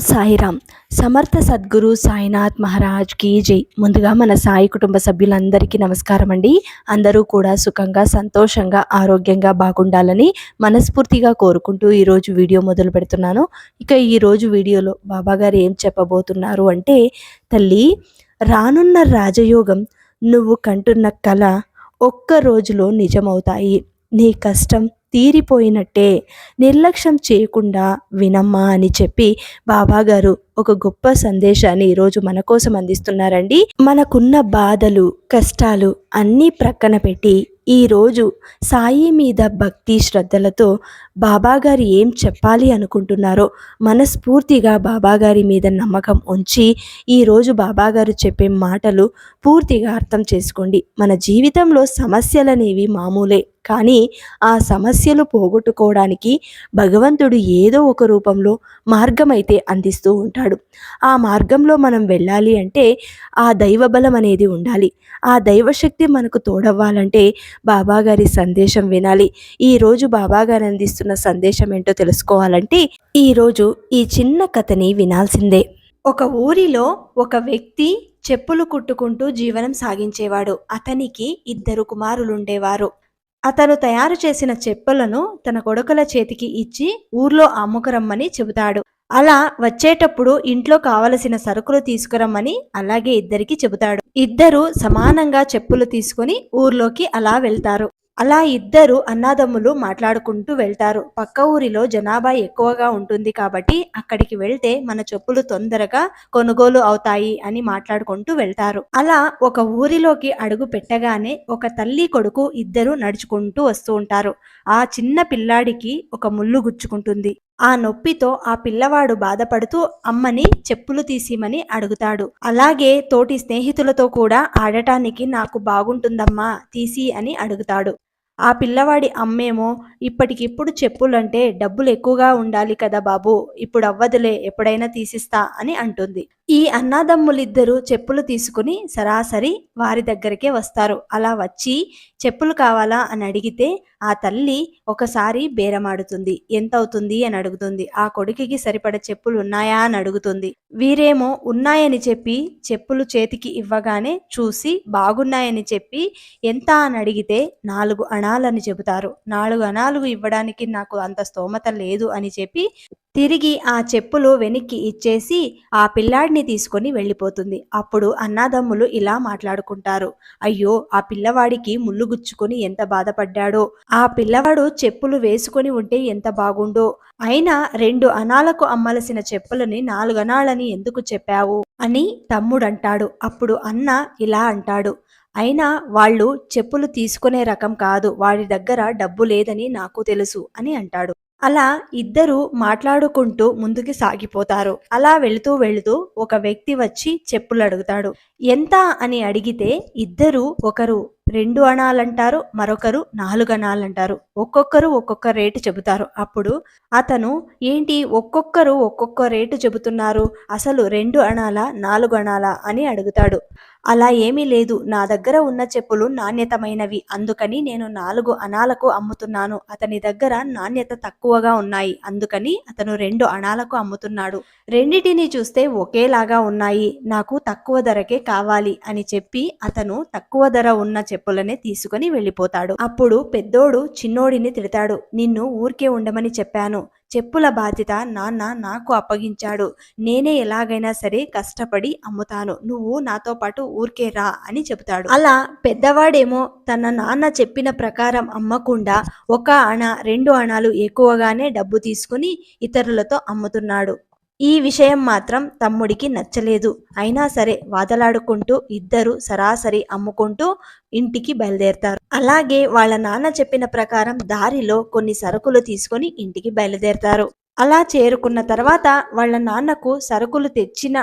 సాయిరామ్. సమర్థ సద్గురు సాయినాథ్ మహారాజ్ కీ జై. ముందుగా మన సాయి కుటుంబ సభ్యులందరికీ నమస్కారం అండి. అందరూ కూడా సుఖంగా, సంతోషంగా, ఆరోగ్యంగా బాగుండాలని మనస్ఫూర్తిగా కోరుకుంటూ ఈరోజు వీడియో మొదలు పెడుతున్నాను. ఇక ఈరోజు వీడియోలో బాబాగారు ఏం చెప్పబోతున్నారు అంటే, తల్లి, రానున్న రాజయోగం నువ్వు కంటున్న కల ఒక్క రోజులో నిజమవుతాయి. నీ కష్టం తీరిపోయినట్టే. నిర్లక్ష్యం చేయకుండా వినమ్మా అని చెప్పి బాబాగారు ఒక గొప్ప సందేశాన్ని ఈరోజు మన కోసం అందిస్తున్నారండి. మనకున్న బాధలు, కష్టాలు అన్నీ ప్రక్కన పెట్టి ఈరోజు సాయి మీద భక్తి శ్రద్ధలతో బాబాగారు ఏం చెప్పాలి అనుకుంటున్నారో మనస్ఫూర్తిగా బాబాగారి మీద నమ్మకం ఉంచి ఈరోజు బాబాగారు చెప్పే మాటలు పూర్తిగా అర్థం చేసుకోండి. మన జీవితంలో సమస్యలనేవి మామూలే, కానీ ఆ సమస్యలు పోగొట్టుకోవడానికి భగవంతుడు ఏదో ఒక రూపంలో మార్గం అయితే అందిస్తూ ఉంటాడు. ఆ మార్గంలో మనం వెళ్ళాలి అంటే ఆ దైవబలం అనేది ఉండాలి. ఆ దైవశక్తి మనకు తోడవ్వాలంటే బాబాగారి సందేశం వినాలి. ఈరోజు బాబాగారు అందిస్తున్న సందేశం ఏంటో తెలుసుకోవాలంటే ఈరోజు ఈ చిన్న కథని వినాల్సిందే. ఒక ఊరిలో ఒక వ్యక్తి చెప్పులు కుట్టుకుంటూ జీవనం సాగించేవాడు. అతనికి 2 కుమారులుండేవారు. అతను తయారు చేసిన చెప్పులను తన కొడుకుల చేతికి ఇచ్చి ఊర్లో అమ్ముకురమ్మని చెబుతాడు. అలా వచ్చేటప్పుడు ఇంట్లో కావలసిన సరుకులు తీసుకురమ్మని అలాగే ఇద్దరికి చెబుతాడు. ఇద్దరు సమానంగా చెప్పులు తీసుకుని ఊర్లోకి అలా వెళ్తారు. అలా ఇద్దరు అన్నదమ్ములు మాట్లాడుకుంటూ వెళ్తారు. పక్క ఊరిలో జనాభా ఎక్కువగా ఉంటుంది కాబట్టి అక్కడికి వెళ్తే మన చెప్పులు తొందరగా కొనుగోలు అవుతాయి అని మాట్లాడుకుంటూ వెళ్తారు. అలా ఒక ఊరిలోకి అడుగు పెట్టగానే ఒక తల్లి కొడుకు ఇద్దరు నడుచుకుంటూ వస్తూ ఉంటారు. ఆ చిన్న పిల్లాడికి ఒక ముళ్ళు గుచ్చుకుంటుంది. ఆ నొప్పితో ఆ పిల్లవాడు బాధపడుతూ అమ్మని చెప్పులు తీసిమని అడుగుతాడు. అలాగే తోటి స్నేహితులతో కూడా ఆడటానికి నాకు బాగుంటుందమ్మా తీసి అని అడుగుతాడు. ఆ పిల్లవాడి అమ్మేమో ఇప్పటికిప్పుడు చెప్పులంటే డబ్బులు ఎక్కువగా ఉండాలి కదా బాబు, ఇప్పుడు అవ్వదులే, ఎప్పుడైనా తీసిస్తా అని అంటుంది. ఈ అన్నాదమ్ములిద్దరూ చెప్పులు తీసుకుని సరాసరి వారి దగ్గరికే వస్తారు. అలా వచ్చి చెప్పులు కావాలా అని అడిగితే ఆ తల్లి ఒకసారి బేరమాడుతుంది. ఎంత అవుతుంది అని అడుగుతుంది. ఆ కొడుకుకి సరిపడ చెప్పులు ఉన్నాయా అని అడుగుతుంది. వీరేమో ఉన్నాయని చెప్పి చెప్పులు చేతికి ఇవ్వగానే చూసి బాగున్నాయని చెప్పి ఎంత అని అడిగితే 4 అణాలని చెబుతారు. 4 అణాలు ఇవ్వడానికి నాకు అంత స్తోమత లేదు అని చెప్పి తిరిగి ఆ చెప్పులు వెనక్కి ఇచ్చేసి ఆ పిల్లాడిని తీసుకొని వెళ్ళిపోతుంది. అప్పుడు అన్నాదమ్ములు ఇలా మాట్లాడుకుంటారు. అయ్యో, ఆ పిల్లవాడికి ముళ్ళు గుచ్చుకొని ఎంత బాధపడ్డాడో, ఆ పిల్లవాడు చెప్పులు వేసుకొని ఉంటే ఎంత బాగుండో, అయినా 2 అణాలకు అమ్మలసిన చెప్పులని 4 అణాలని ఎందుకు చెప్పావు అని తమ్ముడంటాడు. అప్పుడు అన్న ఇలా అంటాడు, అయినా వాళ్ళు చెప్పులు తీసుకునే రకం కాదు, వాడి దగ్గర డబ్బు లేదని నాకు తెలుసు అని అంటాడు. అలా ఇద్దరు మాట్లాడుకుంటూ ముందుకు సాగిపోతారు. అలా వెళుతూ ఒక వ్యక్తి వచ్చి చెప్పులు అడుగుతాడు. ఎంత అని అడిగితే ఇద్దరు, ఒకరు 2 అణాలంటారు, మరొకరు 4 అణాలంటారు. ఒక్కొక్కరు ఒక్కొక్క రేటు చెబుతారు. అప్పుడు అతను, ఏంటి ఒక్కొక్కరు ఒక్కొక్క రేటు చెబుతున్నారు, అసలు 2 అణాలా 4 అణాలా అని అడుగుతాడు. అలా ఏమీ లేదు, నా దగ్గర ఉన్న చెప్పులు నాణ్యతమైనవి, అందుకని నేను 4 అణాలకు అమ్ముతున్నాను. అతని దగ్గర నాణ్యత తక్కువగా ఉన్నాయి, అందుకని అతను 2 అణాలకు అమ్ముతున్నాడు. రెండిటిని చూస్తే ఒకేలాగా ఉన్నాయి, నాకు తక్కువ ధరకే కావాలి అని చెప్పి అతను తక్కువ ధర ఉన్న చెప్పులనే తీసుకుని వెళ్ళిపోతాడు. అప్పుడు పెద్దోడు చిన్నోడిని తిడతాడు. నిన్ను ఊరికే ఉండమని చెప్పాను, చెప్పుల బాధ్యత నాన్న నాకు అప్పగించాడు, నేనే ఎలాగైనా సరే కష్టపడి అమ్ముతాను, నువ్వు నాతో పాటు ఊరికే రా అని చెబుతాడు. అలా పెద్దవాడేమో తన నాన్న చెప్పిన ప్రకారం అమ్మకుండా 1 అణ 2 అణాలు ఎక్కువగానే డబ్బు తీసుకుని ఇతరులతో అమ్ముతున్నాడు. ఈ విషయం మాత్రం తమ్ముడికి నచ్చలేదు. అయినా సరే వాదలాడుకుంటూ ఇద్దరు సరాసరి అమ్ముకుంటూ ఇంటికి బయలుదేరతారు. అలాగే వాళ్ళ నాన్న చెప్పిన ప్రకారం దారిలో కొన్ని సరుకులు తీసుకొని ఇంటికి బయలుదేరతారు. అలా చేరుకున్న తర్వాత వాళ్ళ నాన్నకు సరుకులు తెచ్చిన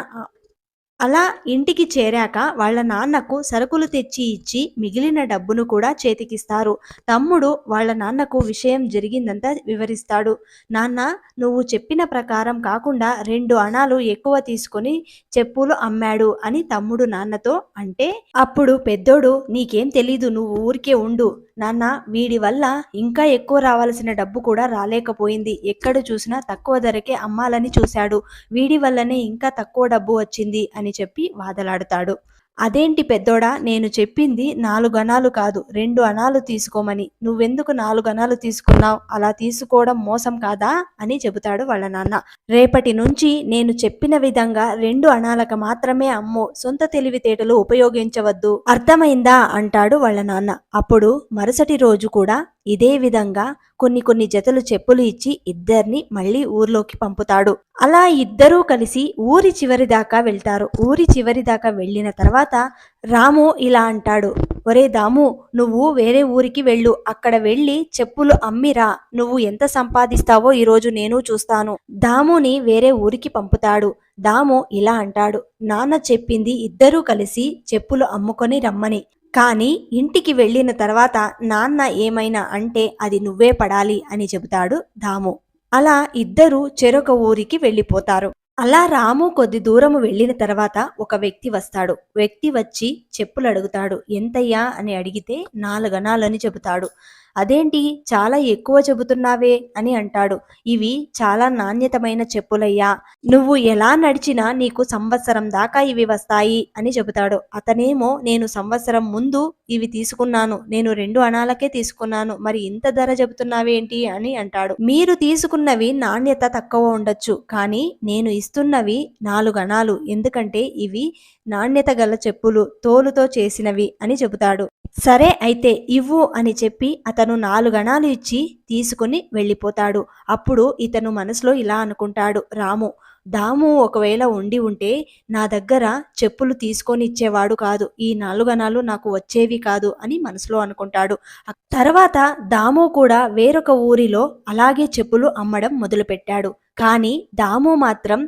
అలా ఇంటికి చేరాక వాళ్ళ నాన్నకు సరుకులు తెచ్చి ఇచ్చి మిగిలిన డబ్బును కూడా చేతికిస్తారు. తమ్ముడు వాళ్ళ నాన్నకు విషయం జరిగిందంతా వివరిస్తాడు. నాన్న, నువ్వు చెప్పిన ప్రకారం కాకుండా 2 అణాలు ఎక్కువ తీసుకొని చెప్పులు అమ్మాడు అని తమ్ముడు నాన్నతో అంటే, అప్పుడు పెద్దోడు, నీకేం తెలీదు, నువ్వు ఊరికే ఉండు, నాన్న వీడి వల్ల ఇంకా ఎక్కువ రావాల్సిన డబ్బు కూడా రాలేకపోయింది. ఎక్కడ చూసినా తక్కువ ధరకే అమ్మాలని చూశాడు. వీడి వల్లనే ఇంకా తక్కువ డబ్బు వచ్చింది అని చెప్పి వాదలాడతాడు. అదేంటి పెద్దోడా, నేను చెప్పింది 4 అణాలు కాదు 2 అణాలు తీసుకోమని. నువ్వెందుకు 4 అణాలు తీసుకున్నావు? అలా తీసుకోవడం మోసం కాదా అని చెబుతాడు వాళ్ళ నాన్న. రేపటి నుంచి నేను చెప్పిన విధంగా 2 అణాలకు మాత్రమే అమ్ము. సొంత తెలివితేటలు ఉపయోగించవద్దు. అర్థమైందా అంటాడు వాళ్ళ నాన్న. అప్పుడు మరుసటి రోజు కూడా ఇదే విధంగా కొన్ని జతలు చెప్పులు ఇచ్చి ఇద్దరిని మళ్ళీ ఊర్లోకి పంపుతాడు. అలా ఇద్దరూ కలిసి ఊరి చివరి దాకా వెళ్తారు. ఊరి చివరి దాకా వెళ్ళిన తర్వాత రాము ఇలా అంటాడు, ఒరే దాము, నువ్వు వేరే ఊరికి వెళ్ళు. అక్కడ వెళ్ళి చెప్పులు అమ్మిరా. నువ్వు ఎంత సంపాదిస్తావో ఈరోజు నేను చూస్తాను. దాముని వేరే ఊరికి పంపుతాడు. దాము ఇలా అంటాడు, నాన్న చెప్పింది ఇద్దరూ కలిసి చెప్పులు అమ్ముకొని రమ్మని. కానీ ఇంటికి వెళ్ళిన తర్వాత నాన్న ఏమైనా అంటే అది నువ్వే పడాలి అని చెబుతాడు దాము. అలా ఇద్దరు చెరొక ఊరికి వెళ్ళిపోతారు. అలా రాము కొద్ది దూరము వెళ్ళిన తర్వాత ఒక వ్యక్తి వస్తాడు. వ్యక్తి వచ్చి చెప్పులు అడుగుతాడు. ఎంతయ్యా అని అడిగితే 4 అణాలని చెబుతాడు. అదేంటి చాలా ఎక్కువ చెబుతున్నావే అని అంటాడు. ఇవి చాలా నాణ్యతమైన చెప్పులయ్యా. నువ్వు ఎలా నడిచినా నీకు సంవత్సరం దాకా ఇవి వస్తాయి అని చెబుతాడు. అతనేమో నేను సంవత్సరం ముందు ఇవి తీసుకున్నాను. నేను 2 అణాలకే తీసుకున్నాను. మరి ఇంత ధర చెబుతున్నావేంటి అని అంటాడు. మీరు తీసుకున్నవి నాణ్యత తక్కువ ఉండొచ్చు, కానీ నేను ఇస్తున్నవి 4 అణాలు. ఎందుకంటే ఇవి నాణ్యత గల చెప్పులు, తోలుతో చేసినవి అని చెబుతాడు. సరే అయితే ఇవ్వు అని చెప్పి అతను 4 అణాలు ఇచ్చి తీసుకుని వెళ్ళిపోతాడు. అప్పుడు ఇతను మనసులో ఇలా అనుకుంటాడు, రాము, దాము ఒకవేళ ఉండి ఉంటే నా దగ్గర చెప్పులు తీసుకొని ఇచ్చేవాడు కాదు. ఈ 4 అణాలు నాకు వచ్చేవి కాదు అని మనసులో అనుకుంటాడు. తర్వాత దాము కూడా వేరొక ఊరిలో అలాగే చెప్పులు అమ్మడం మొదలుపెట్టాడు. కానీ దాము మాత్రం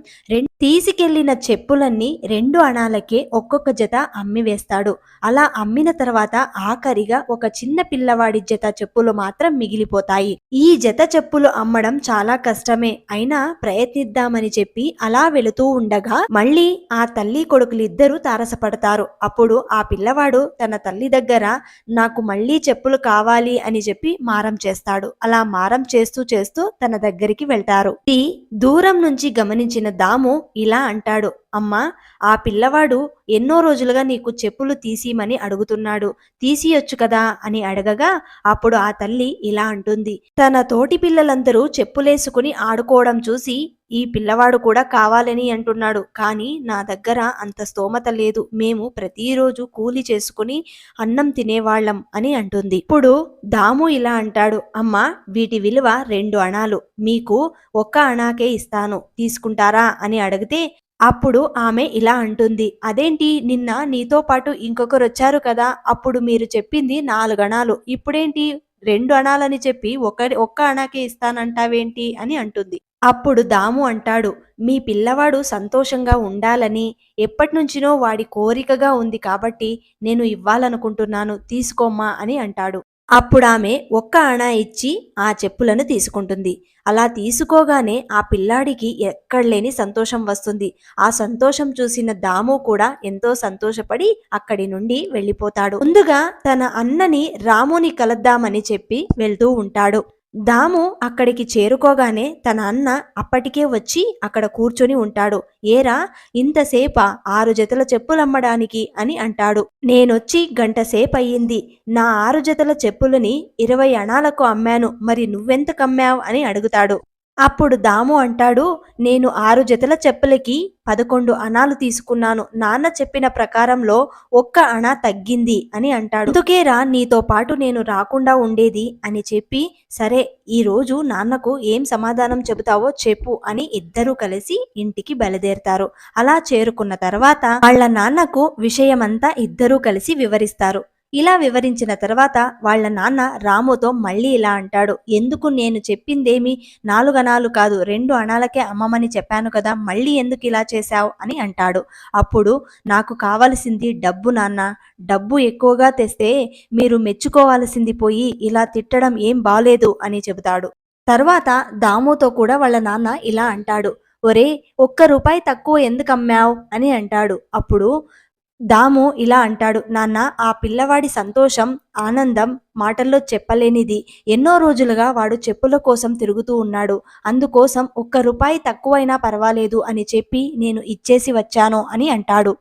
తీసుకెళ్లిన చెప్పులన్నీ 2 అణాలకే ఒక్కొక్క జత అమ్మి వేస్తాడు. అలా అమ్మిన తర్వాత ఆఖరిగా ఒక చిన్న పిల్లవాడి జత చెప్పులు మాత్రం మిగిలిపోతాయి. ఈ జత చెప్పులు అమ్మడం చాలా కష్టమే, అయినా ప్రయత్నిద్దామని చెప్పి అలా వెళుతూ ఉండగా మళ్ళీ ఆ తల్లి కొడుకులిద్దరూ తారసపడతారు. అప్పుడు ఆ పిల్లవాడు తన తల్లి దగ్గర నాకు మళ్ళీ చెప్పులు కావాలి అని చెప్పి మారం చేస్తాడు. అలా మారం చేస్తూ చేస్తూ తన దగ్గరికి వెళ్తారు. దూరం నుంచి గమనించిన దాము ఇలా అంటాడు, అమ్మా, ఆ పిల్లవాడు ఎన్నో రోజులుగా నీకు చెప్పులు తీసిమని అడుగుతున్నాడు. తీసియొచ్చు కదా అని అడగగా అప్పుడు ఆ తల్లి ఇలా అంటుంది, తన తోటి పిల్లలందరూ చెప్పులేసుకుని ఆడుకోవడం చూసి ఈ పిల్లవాడు కూడా కావాలని అంటున్నాడు. కానీ నా దగ్గర అంత స్తోమత లేదు. మేము ప్రతిరోజు కూలి చేసుకుని అన్నం తినేవాళ్ళం అని అంటుంది. ఇప్పుడు దాము ఇలా అంటాడు, అమ్మా, వీటి విలువ 2 అణాలు. మీకు 1 అణాకే ఇస్తాను, తీసుకుంటారా అని అడిగితే అప్పుడు ఆమె ఇలా అంటుంది, అదేంటి, నిన్న నీతో పాటు ఇంకొకరు వచ్చారు కదా, అప్పుడు మీరు చెప్పింది 4 అణాలు, ఇప్పుడేంటి 2 అణాలని చెప్పి 1 అణాకే ఇస్తానంటావేంటి అని అంటుంది. అప్పుడు దాము అంటాడు, మీ పిల్లవాడు సంతోషంగా ఉండాలని ఎప్పటినుంచినో వాడి కోరికగా ఉంది కాబట్టి నేను ఇవ్వాలనుకుంటున్నాను, తీసుకోమ్మా అని అంటాడు. అప్పుడామె 1 అణా ఇచ్చి ఆ చెప్పులను తీసుకుంటుంది. అలా తీసుకోగానే ఆ పిల్లాడికి ఎక్కడలేని సంతోషం వస్తుంది. ఆ సంతోషం చూసిన దాము కూడా ఎంతో సంతోషపడి అక్కడి నుండి వెళ్ళిపోతాడు. ముందుగా తన అన్నని రాముని కలుద్దామని చెప్పి వెళ్తూ ఉంటాడు. దాము అక్కడికి చేరుకోగానే తన అన్న అప్పటికే వచ్చి అక్కడ కూర్చొని ఉంటాడు. ఏరా, ఇంతసేపా 6 జతల చెప్పులమ్మడానికి అని అంటాడు. నేనొచ్చి గంట సేపయ్యింది. నా 6 జతల చెప్పులని 20 అణాలకు అమ్మాను. మరి నువ్వెంతకమ్మావు అని అడుగుతాడు. అప్పుడు దాము అంటాడు, నేను 6 జతల చెప్పులకి 11 అణాలు తీసుకున్నాను. నాన్న చెప్పిన ప్రకారంలో 1 అణా తగ్గింది అని అంటాడు. అందుకేరా నీతో పాటు నేను రాకుండా ఉండేది అని చెప్పి, సరే ఈ రోజు నాన్నకు ఏం సమాధానం చెబుతావో చెప్పు అని ఇద్దరూ కలిసి ఇంటికి బయలుదేరతారు. అలా చేరుకున్న తర్వాత వాళ్ళ నాన్నకు విషయమంతా ఇద్దరూ కలిసి వివరిస్తారు. ఇలా వివరించిన తర్వాత వాళ్ళ నాన్న రాముతో మళ్ళీ ఇలా అంటాడు, ఎందుకు నేను చెప్పిందేమి 4 అణాలు కాదు 2 అణాలకే అమ్మమని చెప్పాను కదా, మళ్ళీ ఎందుకు ఇలా చేశావు అని అంటాడు. అప్పుడు నాకు కావలసింది డబ్బు నాన్న, డబ్బు ఎక్కువగా తెస్తే మీరు మెచ్చుకోవాల్సింది పోయి ఇలా తిట్టడం ఏం బాలేదు అని చెబుతాడు. తర్వాత దాముతో కూడా వాళ్ళ నాన్న ఇలా అంటాడు, ఒరే, 1 రూపాయి తక్కువ ఎందుకు అమ్మావు అని అంటాడు. అప్పుడు దాము ఇలా అంటాడు, నాన్న, ఆ పిల్లవాడి సంతోషం, ఆనందం మాటల్లో చెప్పలేనిది. ఎన్నో రోజులుగా వాడు చెప్పుల కోసం తిరుగుతూ ఉన్నాడు. అందుకోసం ఒక్క రూపాయి తక్కువైనా పర్వాలేదు అని చెప్పి నేను ఇచ్చేసి వచ్చాను అని అంటాడు.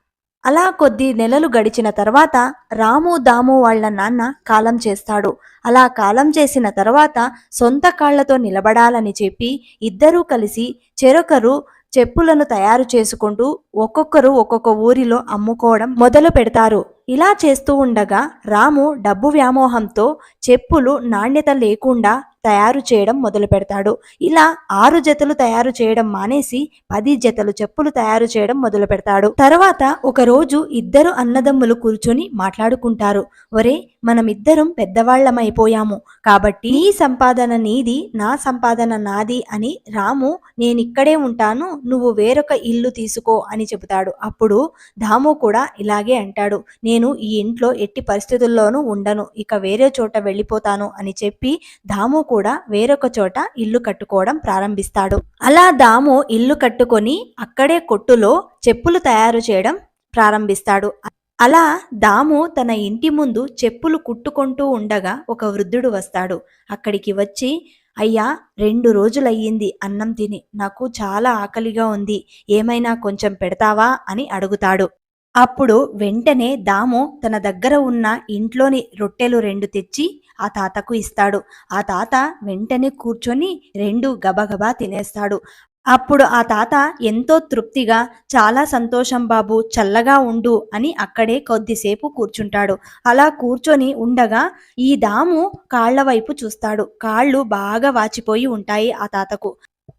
అలా కొద్ది నెలలు గడిచిన తర్వాత రాము దాము వాళ్ళ నాన్న కాలం చేస్తాడు. అలా కాలం చేసిన తర్వాత సొంత కాళ్లతో నిలబడాలని చెప్పి ఇద్దరూ కలిసి చెరొకరు చెప్పులను తయారు చేసుకుంటూ ఒక్కొక్కరు ఒక్కొక్క ఊరిలో అమ్ముకోవడం మొదలు పెడతారు. ఇలా చేస్తూ ఉండగా రాము డబ్బు వ్యామోహంతో చెప్పులు నాణ్యత లేకుండా తయారు చేయడం మొదలు పెడతాడు. ఇలా 6 జతలు తయారు చేయడం మానేసి 10 జతలు చెప్పులు తయారు చేయడం మొదలు పెడతాడు. తర్వాత ఒక రోజు ఇద్దరు అన్నదమ్ములు కూర్చొని మాట్లాడుకుంటారు. ఒరే, మనమిద్దరం పెద్దవాళ్లమైపోయాము కాబట్టి నీ సంపాదన నీది, నా సంపాదన నాది అని రాము నేనిక్కడే ఉంటాను, నువ్వు వేరొక ఇల్లు తీసుకో అని చెబుతాడు. అప్పుడు దాము కూడా ఇలాగే అంటాడు, నేను ఈ ఇంట్లో ఎట్టి పరిస్థితుల్లోనూ ఉండను, ఇక వేరే చోట వెళ్ళిపోతాను అని చెప్పి దాము కూడా వేరొక చోట ఇల్లు కట్టుకోవడం ప్రారంభిస్తాడు. అలా దాము ఇల్లు కట్టుకొని అక్కడే కొట్టులో చెప్పులు తయారు చేయడం ప్రారంభిస్తాడు. అలా దాము తన ఇంటి ముందు చెప్పులు కుట్టుకుంటూ ఉండగా ఒక వృద్ధుడు వస్తాడు. అక్కడికి వచ్చి, అయ్యా, 2 రోజులయ్యింది అన్నం తిని, నాకు చాలా ఆకలిగా ఉంది, ఏమైనా కొంచెం పెడతావా అని అడుగుతాడు. అప్పుడు వెంటనే దాము తన దగ్గర ఉన్న ఇంట్లోని రొట్టెలు 2 తెచ్చి ఆ తాతకు ఇస్తాడు. ఆ తాత వెంటనే కూర్చొని 2 గబగబా తినేస్తాడు. అప్పుడు ఆ తాత ఎంతో తృప్తిగా, చాలా సంతోషం బాబు, చల్లగా ఉండు అని అక్కడే కొద్దిసేపు కూర్చుంటాడు. అలా కూర్చొని ఉండగా ఈ దాము కాళ్ల వైపు చూస్తాడు. కాళ్ళు బాగా వాచిపోయి ఉంటాయి ఆ తాతకు.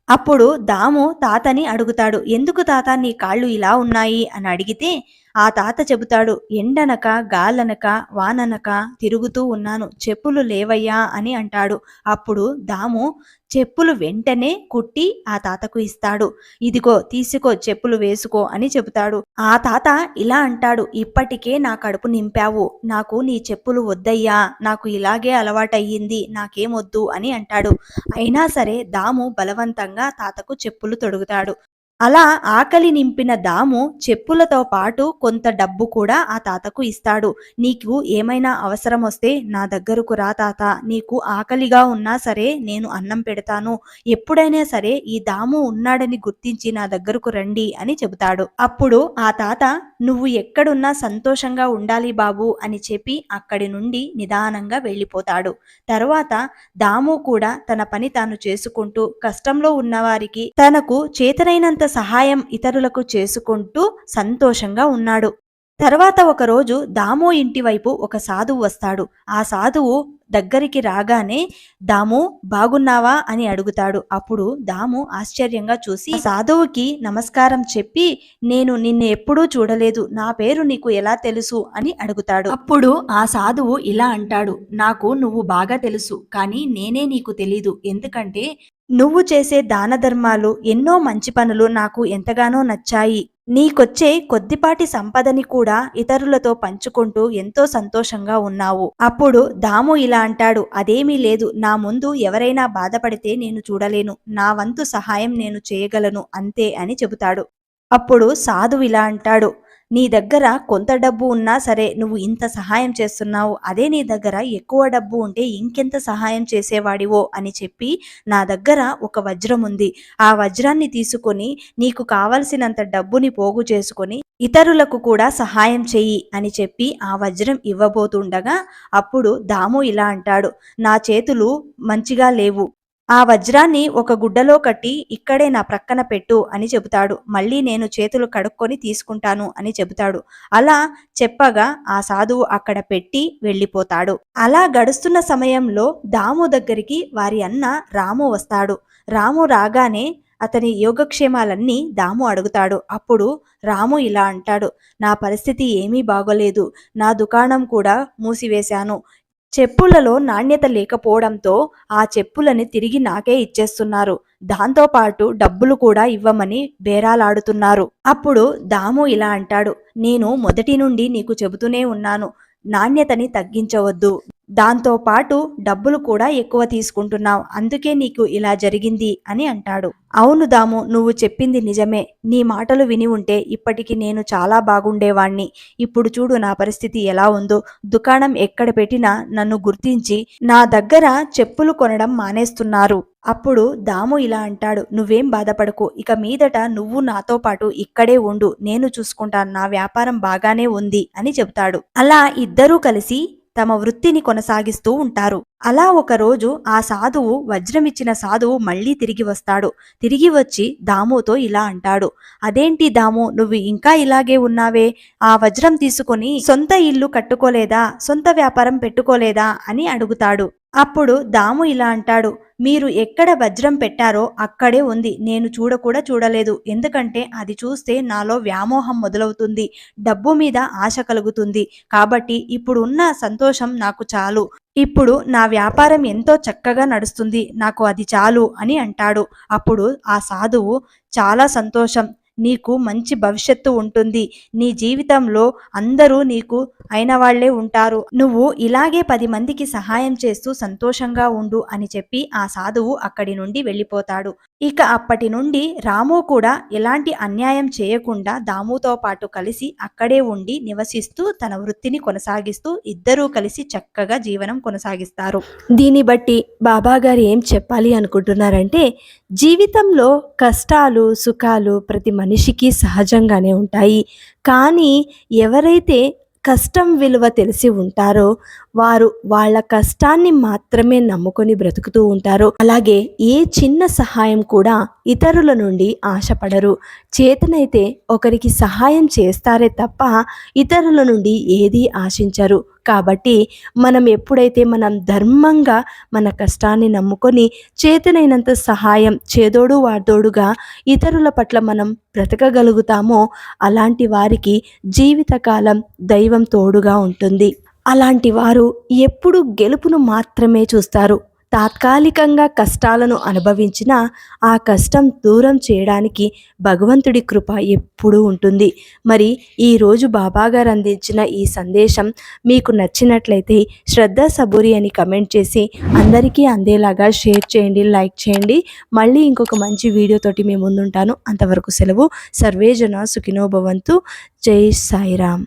అప్పుడు దాము తాతని అడుగుతాడు, ఎందుకు తాత నీ కాళ్ళు ఇలా ఉన్నాయి అని అడిగితే ఆ తాత చెబుతాడు, ఎండనక గాలనక వాననక తిరుగుతూ ఉన్నాను, చెప్పులు లేవయ్యా అని అంటాడు. అప్పుడు దాము చెప్పులు వెంటనే కుట్టి ఆ తాతకు ఇస్తాడు. ఇదిగో తీసుకో, చెప్పులు వేసుకో అని చెబుతాడు. ఆ తాత ఇలా అంటాడు, ఇప్పటికే నా కడుపు నింపావు, నాకు నీ చెప్పులు వద్దయ్యా, నాకు ఇలాగే అలవాటయ్యింది, నాకేమొద్దు అని అంటాడు. అయినా సరే దాము బలవంతంగా తాతకు చెప్పులు తొడుగుతాడు. అలా ఆకలి నింపిన దాము చెప్పులతో పాటు కొంత డబ్బు కూడా ఆ తాతకు ఇస్తాడు. నీకు ఏమైనా అవసరం వస్తే నా దగ్గరకు రా తాత, నీకు ఆకలిగా ఉన్నా సరే నేను అన్నం పెడతాను, ఎప్పుడైనా సరే ఈ దాము ఉన్నాడని గుర్తించి నా దగ్గరకు రండి అని చెబుతాడు. అప్పుడు ఆ తాత, నువ్వు ఎక్కడున్నా సంతోషంగా ఉండాలి బాబు అని చెప్పి అక్కడి నుండి నిదానంగా వెళ్ళిపోతాడు. తరువాత దాము కూడా తన పని తాను చేసుకుంటూ కష్టంలో ఉన్నవారికి తనకు చేతనైనంత సహాయం ఇతరులకు చేసుకుంటూ సంతోషంగా ఉన్నాడు. తర్వాత ఒకరోజు దాము ఇంటి వైపు ఒక సాధువు వస్తాడు. ఆ సాధువు దగ్గరికి రాగానే, దాము బాగున్నావా అని అడుగుతాడు. అప్పుడు దాము ఆశ్చర్యంగా చూసి సాధువుకి నమస్కారం చెప్పి, నేను నిన్ను ఎప్పుడూ చూడలేదు, నా పేరు నీకు ఎలా తెలుసు అని అడుగుతాడు. అప్పుడు ఆ సాధువు ఇలా అంటాడు, నాకు నువ్వు బాగా తెలుసు, కానీ నేనే నీకు తెలీదు. ఎందుకంటే నువ్వు చేసే దాన ధర్మాలు, ఎన్నో మంచి పనులు నాకు ఎంతగానో నచ్చాయి. నీకొచ్చే కొద్దిపాటి సంపదని కూడా ఇతరులతో పంచుకుంటూ ఎంతో సంతోషంగా ఉన్నావు. అప్పుడు దాము ఇలా అంటాడు, అదేమీ లేదు, నా ముందు ఎవరైనా బాధపడితే నేను చూడలేను, నా వంతు సహాయం నేను చేయగలను అంతే అని చెబుతాడు. అప్పుడు సాధువు ఇలా అంటాడు, నీ దగ్గర కొంత డబ్బు ఉన్నా సరే నువ్వు ఇంత సహాయం చేస్తున్నావు, అదే నీ దగ్గర ఎక్కువ డబ్బు ఉంటే ఇంకెంత సహాయం చేసేవాడివో అని చెప్పి, నా దగ్గర ఒక వజ్రం ఉంది, ఆ వజ్రాన్ని తీసుకొని నీకు కావలసినంత డబ్బుని పోగు చేసుకొని ఇతరులకు కూడా సహాయం చెయ్యి అని చెప్పి ఆ వజ్రం ఇవ్వబోతుండగా అప్పుడు దాము ఇలా అంటాడు, నా చేతులు మంచిగా లేవు, ఆ వజ్రాన్ని ఒక గుడ్డలో కట్టి ఇక్కడే నా ప్రక్కన పెట్టు అని చెబుతాడు. మళ్ళీ నేను చేతులు కడుక్కొని తీసుకుంటాను అని చెబుతాడు. అలా చెప్పగా ఆ సాధువు అక్కడ పెట్టి వెళ్ళిపోతాడు. అలా గడుస్తున్న సమయంలో దాము దగ్గరికి వారి అన్న రాము వస్తాడు. రాము రాగానే అతని యోగక్షేమాలన్నీ దాము అడుగుతాడు. అప్పుడు రాము ఇలా అంటాడు, నా పరిస్థితి ఏమీ బాగోలేదు, నా దుకాణం కూడా మూసివేశాను, చెప్పులలో నాణ్యత లేకపోవడంతో ఆ చెప్పులని తిరిగి నాకే ఇచ్చేస్తున్నారు, దాంతోపాటు డబ్బులు కూడా ఇవ్వమని బేరాలాడుతున్నారు. అప్పుడు దాము ఇలా అంటాడు, నేను మొదటి నుండి నీకు చెబుతూనే ఉన్నాను, నాణ్యతని తగ్గించవద్దు, దాంతో పాటు డబ్బులు కూడా ఎక్కువ తీసుకుంటున్నావు, అందుకే నీకు ఇలా జరిగింది అని అంటాడు. అవును దాము, నువ్వు చెప్పింది నిజమే. నీ మాటలు విని ఉంటే ఇప్పటికి నేను చాలా బాగుండేవాణ్ణి. ఇప్పుడు చూడు నా పరిస్థితి ఎలా ఉందో. దుకాణం ఎక్కడ పెట్టినా నన్ను గుర్తించి నా దగ్గర చెప్పులు కొనడం మానేస్తున్నారు. అప్పుడు దాము ఇలా అంటాడు, నువ్వేం బాధపడకు, ఇక మీదట నువ్వు నాతో పాటు ఇక్కడే ఉండు, నేను చూసుకుంటాను, నా వ్యాపారం బాగానే ఉంది అని చెబుతాడు. అలా ఇద్దరూ కలిసి తమ వృత్తిని కొనసాగిస్తూ ఉంటారు. అలా ఒకరోజు ఆ సాధువు, వజ్రమిచ్చిన సాధువు మళ్ళీ తిరిగి వస్తాడు. తిరిగి వచ్చి దాముతో ఇలా అంటాడు, అదేంటి దాము, నువ్వు ఇంకా ఇలాగే ఉన్నావే? ఆ వజ్రం తీసుకుని సొంత ఇల్లు కట్టుకోలేదా, సొంత వ్యాపారం పెట్టుకోలేదా అని అడుగుతాడు. అప్పుడు దాము ఇలా అంటాడు, మీరు ఎక్కడ వజ్రం పెట్టారో అక్కడే ఉంది, నేను కూడా చూడలేదు. ఎందుకంటే అది చూస్తే నాలో వ్యామోహం మొదలవుతుంది, డబ్బు మీద ఆశ కలుగుతుంది. కాబట్టి ఇప్పుడు ఉన్న సంతోషం నాకు చాలు. ఇప్పుడు నా వ్యాపారం ఎంతో చక్కగా నడుస్తుంది, నాకు అది చాలు అని అంటాడు. అప్పుడు ఆ సాధువు, చాలా సంతోషం, నీకు మంచి భవిష్యత్తు ఉంటుంది, నీ జీవితంలో అందరూ నీకు అయిన వాళ్లే ఉంటారు, నువ్వు ఇలాగే 10 మందికి సహాయం చేస్తూ సంతోషంగా ఉండు అని చెప్పి ఆ సాధువు అక్కడి నుండి వెళ్ళిపోతాడు. ఇక అప్పటి నుండి రాము కూడా ఎలాంటి అన్యాయం చేయకుండా దాముతో పాటు కలిసి అక్కడే ఉండి నివసిస్తూ తన వృత్తిని కొనసాగిస్తూ ఇద్దరూ కలిసి చక్కగా జీవనం కొనసాగిస్తారు. దీన్ని బట్టి బాబాగారు ఏం చెప్పాలి అనుకుంటున్నారంటే, జీవితంలో కష్టాలు సుఖాలు ప్రతి మనిషికి సహజంగానే ఉంటాయి. కానీ ఎవరైతే కష్టం విలువ తెలిసి ఉంటారో వారు వాళ్ళ కష్టాన్ని మాత్రమే నమ్ముకొని బ్రతుకుతూ ఉంటారు. అలాగే ఏ చిన్న సహాయం కూడా ఇతరుల నుండి ఆశపడరు. చేతనైతే ఒకరికి సహాయం చేస్తారే తప్ప ఇతరుల నుండి ఏదీ ఆశించరు. కాబట్టి మనం ఎప్పుడైతే మనం ధర్మంగా మన కష్టాన్ని నమ్ముకొని చేతనైనంత సహాయం చేదోడు వాదోడుగా ఇతరుల పట్ల మనం బ్రతకగలుగుతామో అలాంటి వారికి జీవితకాలం దైవం తోడుగా ఉంటుంది. అలాంటి వారు ఎప్పుడు గెలుపును మాత్రమే చూస్తారు. తాత్కాలికంగా కష్టాలను అనుభవించినా ఆ కష్టం దూరం చేయడానికి భగవంతుడి కృప ఎప్పుడూ ఉంటుంది. మరి ఈరోజు బాబాగారు అందించిన ఈ సందేశం మీకు నచ్చినట్లయితే శ్రద్ధ సబూరి అని కమెంట్ చేసి అందరికీ అందేలాగా షేర్ చేయండి, లైక్ చేయండి. మళ్ళీ ఇంకొక మంచి వీడియోతోటి మీ ముందుంటాను. అంతవరకు సెలవు. సర్వే జన సుఖినో భవంతు. జై సాయిరామ్.